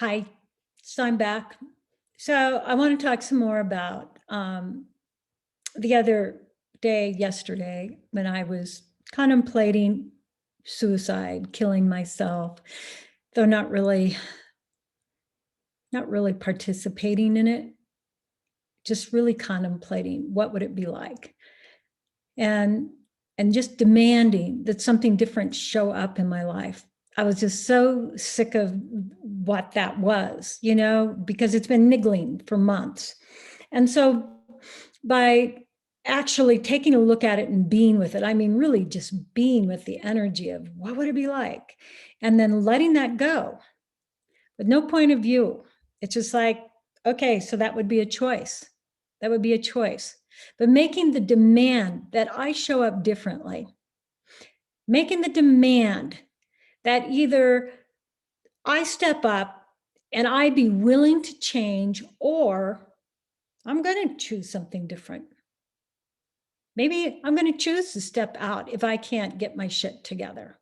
Hi, so I'm back. So I want to talk some more about the other day, yesterday, when I was contemplating suicide, killing myself, though not really participating in it, just really contemplating what would it be like, and just demanding that something different show up in my life. I was just so sick of what that was, because it's been niggling for months. And so by actually taking a look at it and being with it, I mean, really just being with the energy of what would it be like? And then letting that go with no point of view. It's just like, okay, so that would be a choice. That would be a choice. But making the demand that I show up differently, making the demand that either I step up and I be willing to change, or I'm going to choose something different. Maybe I'm going to choose to step out if I can't get my shit together.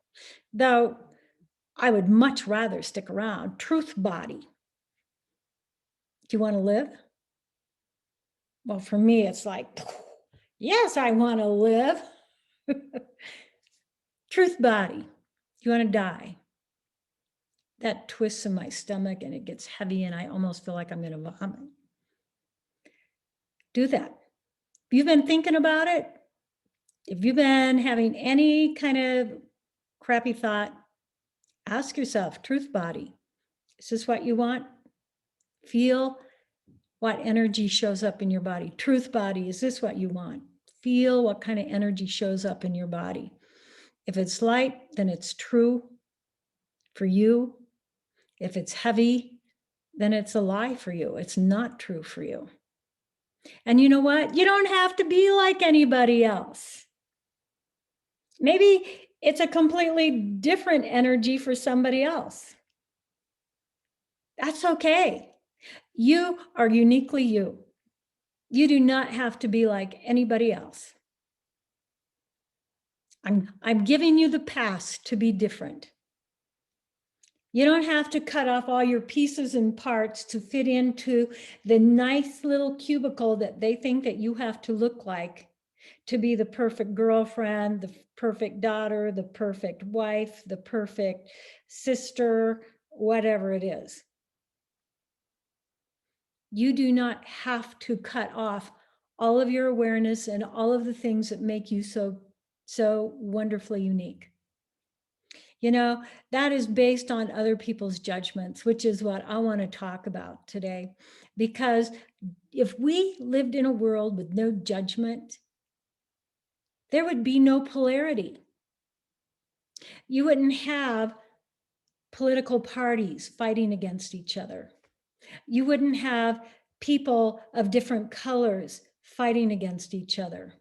Though I would much rather stick around. Truth body. Do you want to live? Well, for me, it's like, yes, I want to live. Truth body. Do you want to die? That twists in my stomach and it gets heavy and I almost feel like I'm going to vomit. Do that. If you've been thinking about it, if you've been having any kind of crappy thought, ask yourself, truth body, is this what you want? Feel what energy shows up in your body. Truth body, is this what you want? Feel what kind of energy shows up in your body. If it's light, then it's true for you. If it's heavy, then it's a lie for you. It's not true for you. And you know what? You don't have to be like anybody else. Maybe it's a completely different energy for somebody else. That's okay. You are uniquely you. You do not have to be like anybody else. I'm giving you the pass to be different. You don't have to cut off all your pieces and parts to fit into the nice little cubicle that they think that you have to look like to be the perfect girlfriend, the perfect daughter, the perfect wife, the perfect sister, whatever it is. You do not have to cut off all of your awareness and all of the things that make you so wonderfully unique. That is based on other people's judgments, which is what I want to talk about today. Because if we lived in a world with no judgment, there would be no polarity. You wouldn't have political parties fighting against each other. You wouldn't have people of different colors fighting against each other.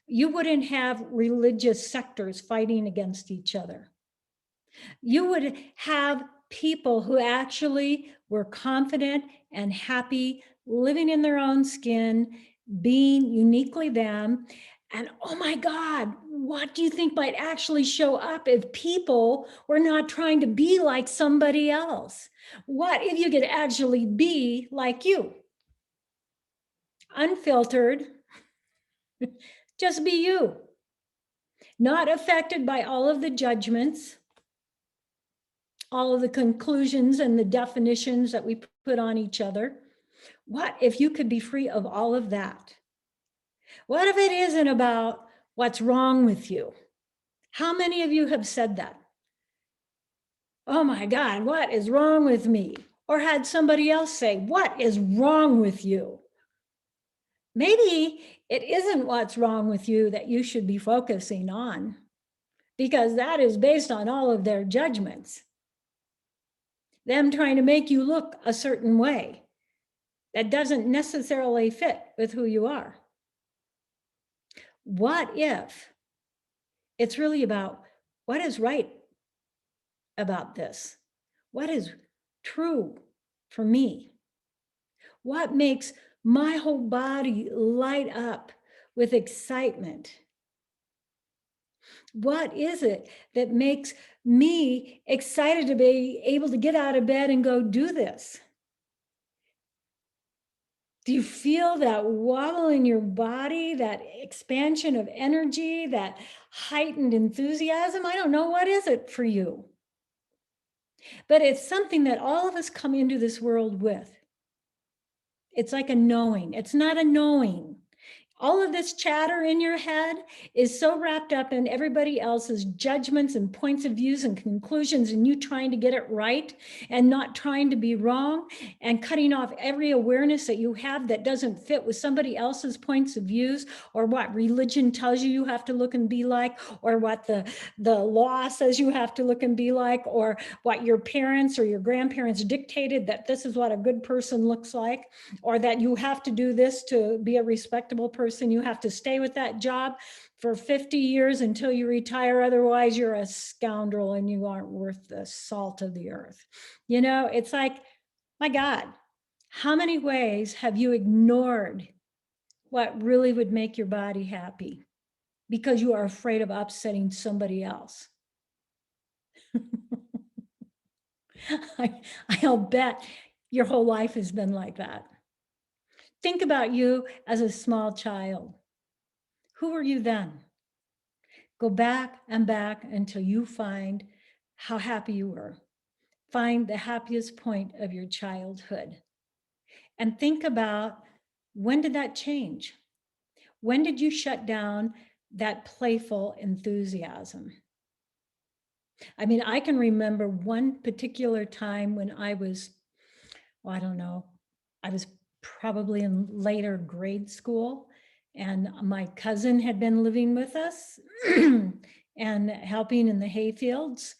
You wouldn't have religious sectors fighting against each other. You would have people who actually were confident and happy, living in their own skin, being uniquely them. And oh my God, what do you think might actually show up if people were not trying to be like somebody else? What if you could actually be like you? Unfiltered, just be you. Not affected by all of the judgments, all of the conclusions and the definitions that we put on each other. What if you could be free of all of that? What if it isn't about what's wrong with you? How many of you have said that? Oh my God, what is wrong with me? Or had somebody else say, what is wrong with you? Maybe it isn't what's wrong with you that you should be focusing on, because that is based on all of their judgments. Them trying to make you look a certain way that doesn't necessarily fit with who you are. What if it's really about what is right about this? What is true for me? What makes my whole body light up with excitement? What is it that makes me excited to be able to get out of bed and go do this? Do you feel that wobble in your body, that expansion of energy, that heightened enthusiasm? I don't know, what is it for you? But it's something that all of us come into this world with. It's like a knowing. It's not a knowing. All of this chatter in your head is so wrapped up in everybody else's judgments and points of views and conclusions, and you trying to get it right and not trying to be wrong, and cutting off every awareness that you have that doesn't fit with somebody else's points of views, or what religion tells you you have to look and be like, or what the law says you have to look and be like, or what your parents or your grandparents dictated that this is what a good person looks like, or that you have to do this to be a respectable person. You have to stay with that job for 50 years until you retire. Otherwise, you're a scoundrel and you aren't worth the salt of the earth. You know, it's like, my God, how many ways have you ignored what really would make your body happy because you are afraid of upsetting somebody else? I'll bet your whole life has been like that. Think about you as a small child. Who were you then? Go back and back until you find how happy you were. Find the happiest point of your childhood. And think about, when did that change? When did you shut down that playful enthusiasm? I mean, I can remember one particular time when I was, well, I don't know, I was probably in later grade school, and my cousin had been living with us and helping in the hayfields.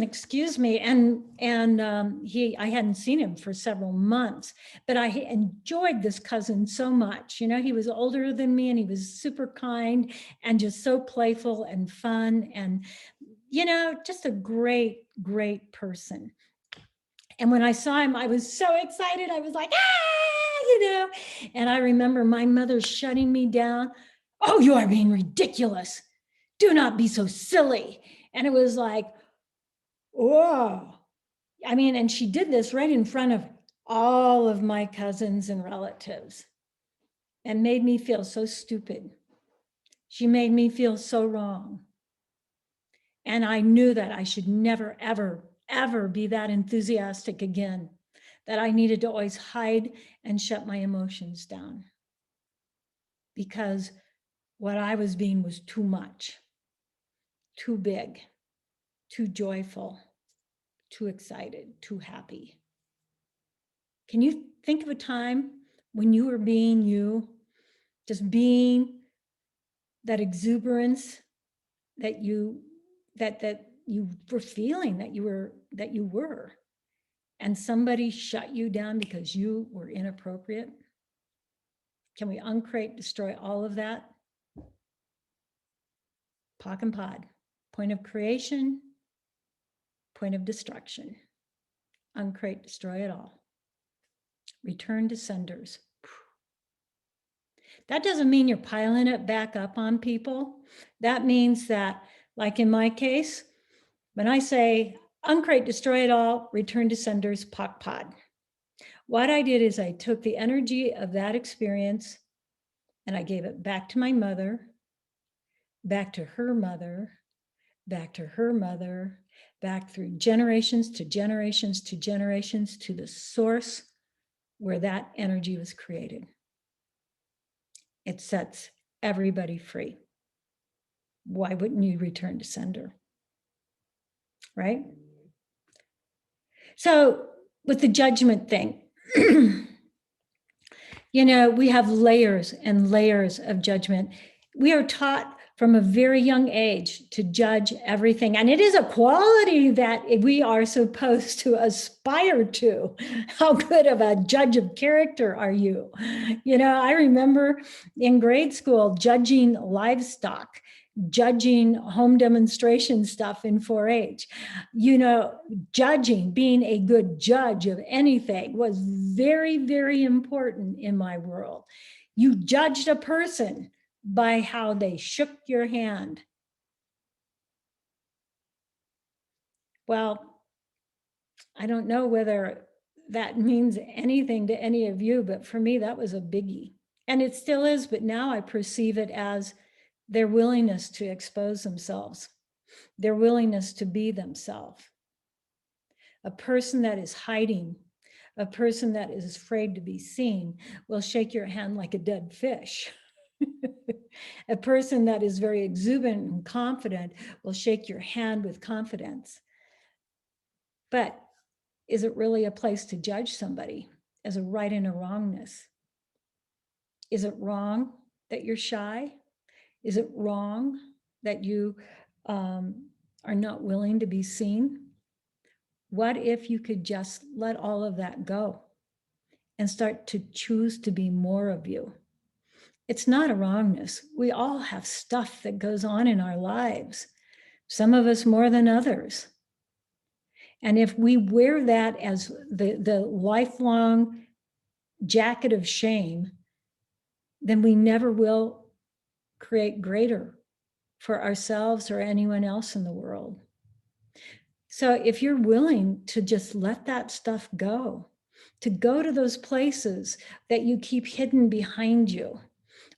Excuse me. And I hadn't seen him for several months, but I enjoyed this cousin so much. You know, he was older than me and he was super kind and just so playful and fun, and, you know, just a great, great person. And when I saw him, I was so excited. I was like, ah, you know, and I remember my mother shutting me down. Oh, you are being ridiculous. Do not be so silly. And it was like, whoa. I mean, and she did this right in front of all of my cousins and relatives and made me feel so stupid. She made me feel so wrong. And I knew that I should never, ever, ever be that enthusiastic again, that I needed to always hide and shut my emotions down, because what I was being was too much, too big, too joyful, too excited, too happy. Can you think of a time when you were being you, just being that exuberance that you were feeling, that you were, and somebody shut you down because you were inappropriate? Can we uncreate, destroy all of that? Pock and pod. Point of creation, point of destruction. Uncreate, destroy it all. Return to senders. That doesn't mean you're piling it back up on people. That means that, like in my case, when I say uncreate, destroy it all, return to senders, pock pod. What I did is I took the energy of that experience and I gave it back to my mother, back to her mother, back to her mother, back through generations to generations to generations to the source where that energy was created. It sets everybody free. Why wouldn't you return to sender? Right? So with the judgment thing, you know, we have layers and layers of judgment. We are taught from a very young age to judge everything. And it is a quality that we are supposed to aspire to. How good of a judge of character are you? You know, I remember in grade school judging livestock, judging home demonstration stuff in 4-H. You know, judging, being a good judge of anything was very, very important in my world. You judged a person by how they shook your hand Well, I don't know whether that means anything to any of you, but for me, that was a biggie. And it still is, but now I perceive it as their willingness to expose themselves, their willingness to be themselves. A person that is hiding, a person that is afraid to be seen will shake your hand like a dead fish. A person that is very exuberant and confident will shake your hand with confidence. But is it really a place to judge somebody as a right and a wrongness? Is it wrong that you're shy? Is it wrong that you are not willing to be seen? What if you could just let all of that go and start to choose to be more of you? It's not a wrongness. We all have stuff that goes on in our lives, some of us more than others. And if we wear that as the lifelong jacket of shame, then we never will create greater for ourselves or anyone else in the world. So if you're willing to just let that stuff go, to go to those places that you keep hidden behind you,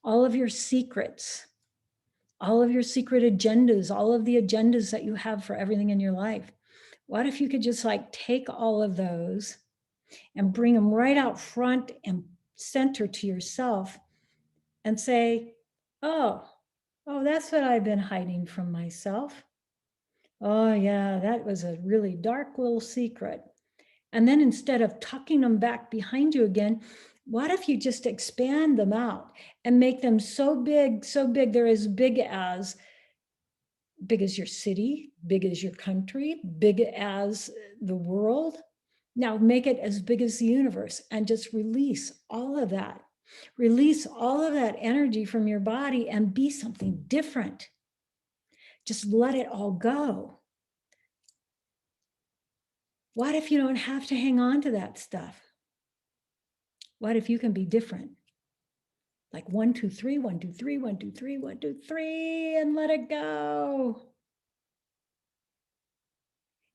all of your secrets, all of your secret agendas, all of the agendas that you have for everything in your life. What if you could just like take all of those and bring them right out front and center to yourself and say, oh, that's what I've been hiding from myself. Oh yeah, that was a really dark little secret. And then instead of tucking them back behind you again, what if you just expand them out and make them so big, they're as big as your city, big as your country, big as the world. Now make it as big as the universe and just release all of that. Release all of that energy from your body and be something different. Just let it all go. What if you don't have to hang on to that stuff? What if you can be different? Like 1, 2, 3, 1, 2, 3, 1, 2, 3, 1, 2, 3, and let it go.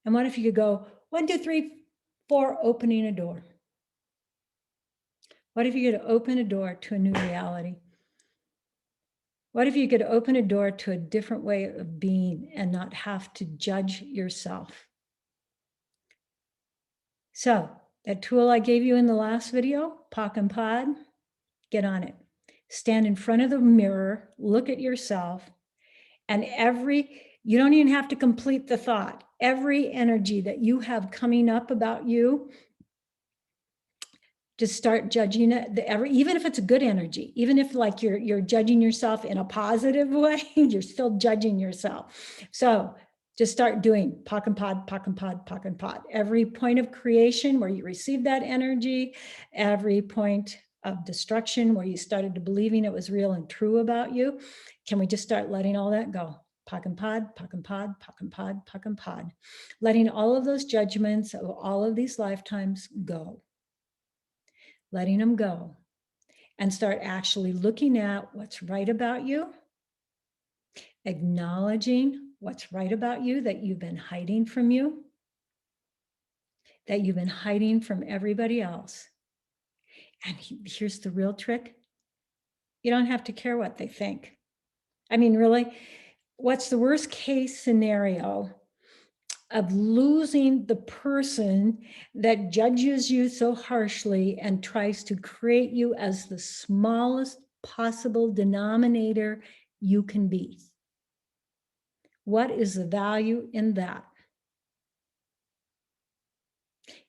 And what if you could go 1, 2, 3, 4, opening a door? What if you could open a door to a new reality? What if you could open a door to a different way of being and not have to judge yourself? So that tool I gave you in the last video, Pock and Pod, get on it. Stand in front of the mirror, look at yourself, and you don't even have to complete the thought. Every energy that you have coming up about you, just start judging it, even if it's a good energy, even if like you're judging yourself in a positive way, you're still judging yourself. So just start doing Pock and Pod, Pock and Pod, Pock and Pod. Every point of creation where you receive that energy, every point of destruction where you started to believing it was real and true about you, can we just start letting all that go? Pock and Pod, Pock and Pod, Pock and Pod, Pock and Pod. Letting all of those judgments of all of these lifetimes go. Letting them go and start actually looking at what's right about you, acknowledging what's right about you that you've been hiding from you, that you've been hiding from everybody else. And here's the real trick. You don't have to care what they think. I mean, really, what's the worst case scenario of losing the person that judges you so harshly and tries to create you as the smallest possible denominator you can be? What is the value in that?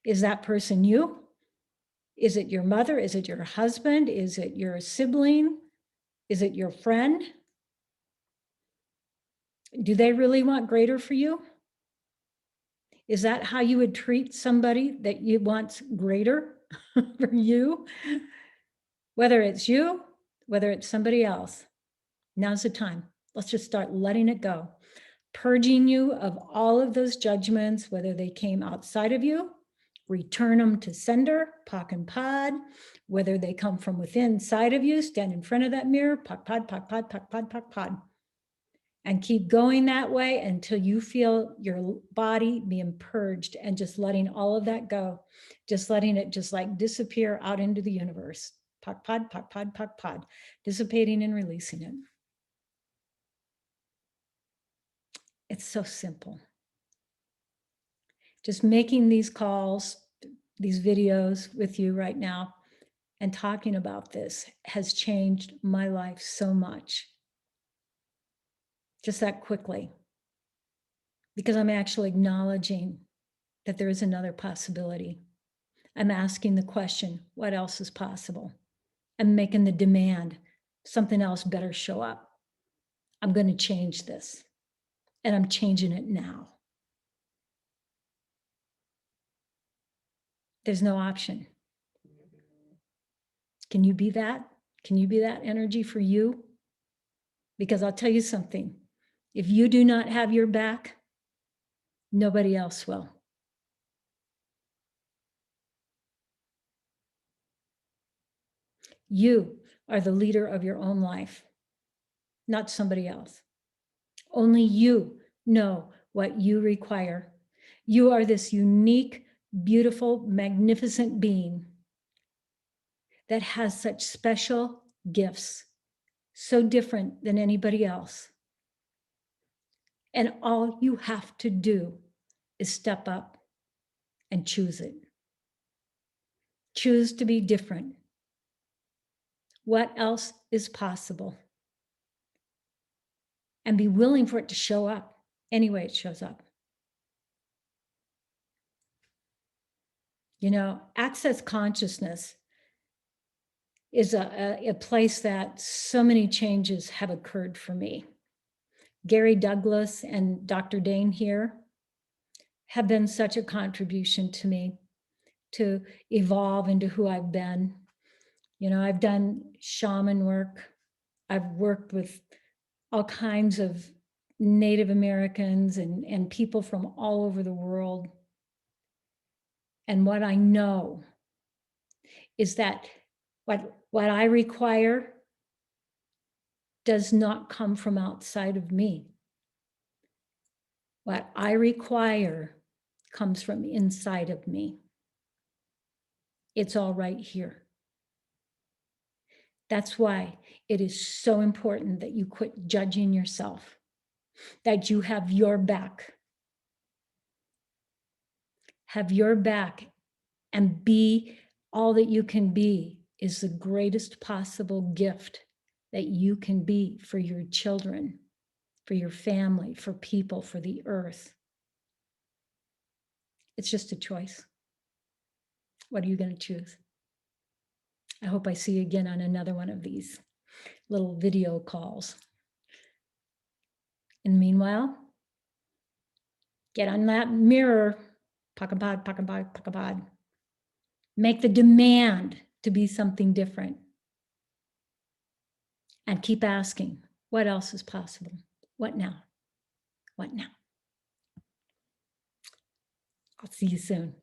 Is that person you? Is it your mother? Is it your husband? Is it your sibling? Is it your friend? Do they really want greater for you? Is that how you would treat somebody that you want greater for you? Whether it's you, whether it's somebody else, now's the time. Let's just start letting it go. Purging you of all of those judgments, whether they came outside of you, return them to sender, Pock and Pod, whether they come from within inside of you, stand in front of that mirror, Pock, Pod, Pock, Pod, Pock, Pod, Pock, Pod. And keep going that way until you feel your body being purged and just letting all of that go, just letting it just like disappear out into the universe. Pod, pod, pod, pod, pod, pod, dissipating and releasing it. It's so simple. Just making these calls, these videos with you right now and talking about this has changed my life so much. Just that quickly. Because I'm actually acknowledging that there is another possibility. I'm asking the question, what else is possible? I'm making the demand, something else better show up. I'm going to change this. And I'm changing it now. There's no option. Can you be that? Can you be that energy for you? Because I'll tell you something. If you do not have your back, nobody else will. You are the leader of your own life, not somebody else. Only you know what you require. You are this unique, beautiful, magnificent being that has such special gifts, so different than anybody else. And all you have to do is step up and choose it. Choose to be different. What else is possible? And be willing for it to show up any way it shows up. You know, access consciousness is a place that so many changes have occurred for me. Gary Douglas and Dr. Dane here have been such a contribution to me to evolve into who I've been. You know, I've done shaman work. I've worked with all kinds of Native Americans and people from all over the world. And what I know is that what I require does not come from outside of me. What I require comes from inside of me. It's all right here. That's why it is so important that you quit judging yourself, that you have your back. Have your back and be all that you can be is the greatest possible gift that you can be for your children, for your family, for people, for the earth. It's just a choice. What are you going to choose? I hope I see you again on another one of these little video calls. And meanwhile, get on that mirror, pakapad, pakapad, pakapad. Make the demand to be something different. And keep asking, what else is possible? What now? What now? I'll see you soon.